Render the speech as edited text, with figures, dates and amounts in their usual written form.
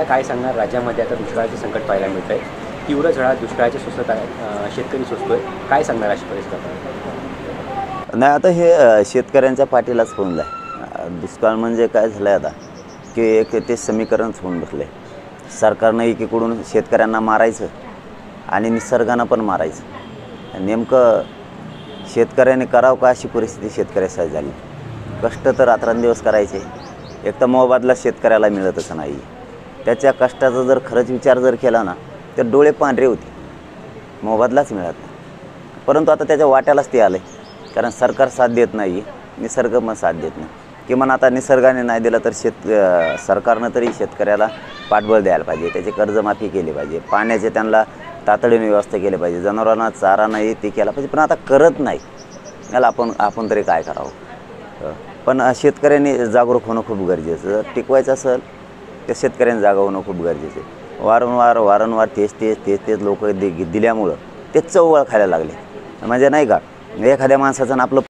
काय सांगणार? राज्यामध्ये आता दुष्काळाचे संकट पाहायला मिळत आहे, तीव्र झळा दुष्काळाच्या सोसत आहे, शेतकरी सोसतोय, काय सांगणार अशी परिस्थिती? नाही, आता हे शेतकऱ्यांच्या पाठीलाच होऊन आहे. दुष्काळ म्हणजे काय झालं आहे आता की एक ते समीकरणच होऊन बसलं आहे. सरकारनं एकीकडून शेतकऱ्यांना मारायचं आणि निसर्गानं पण मारायचं. नेमकं शेतकऱ्याने करावं का अशी परिस्थिती शेतकऱ्यासाठी झाली. कष्ट तर रात्रंदिवस करायचे, एक तर मोबदला शेतकऱ्याला मिळतच नाही. त्याच्या कष्टाचा जर खरंच विचार जर केला ना तर डोळे पांढरे होते, मोबदलाच मिळत नाही. परंतु आता त्याच्या वाट्यालाच ते आलं आहे, कारण सरकार साथ देत नाही, निसर्ग पण साथ देत नाही. किमान आता निसर्गाने नाही दिलं तर सरकारनं तरी शेतकऱ्याला पाठबळ द्यायला पाहिजे, त्याची कर्जमाफी केली पाहिजे, पाण्याचे त्यांना तातडीने व्यवस्था केली पाहिजे, जनावरांना चारा नाही ते केला पाहिजे. पण आता करत नाही, याला आपण तरी काय करावं. पण शेतकऱ्यांनी जागरूक होणं खूप गरजेचं. जर टिकवायचं असेल तर शेतकऱ्यांनी जागा होणं खूप गरजेचं आहे. वारंवार तेच लोक दिल्यामुळं ते चवळ खायला लागले. म्हणजे नाही का, एखाद्या माणसाचं आपलं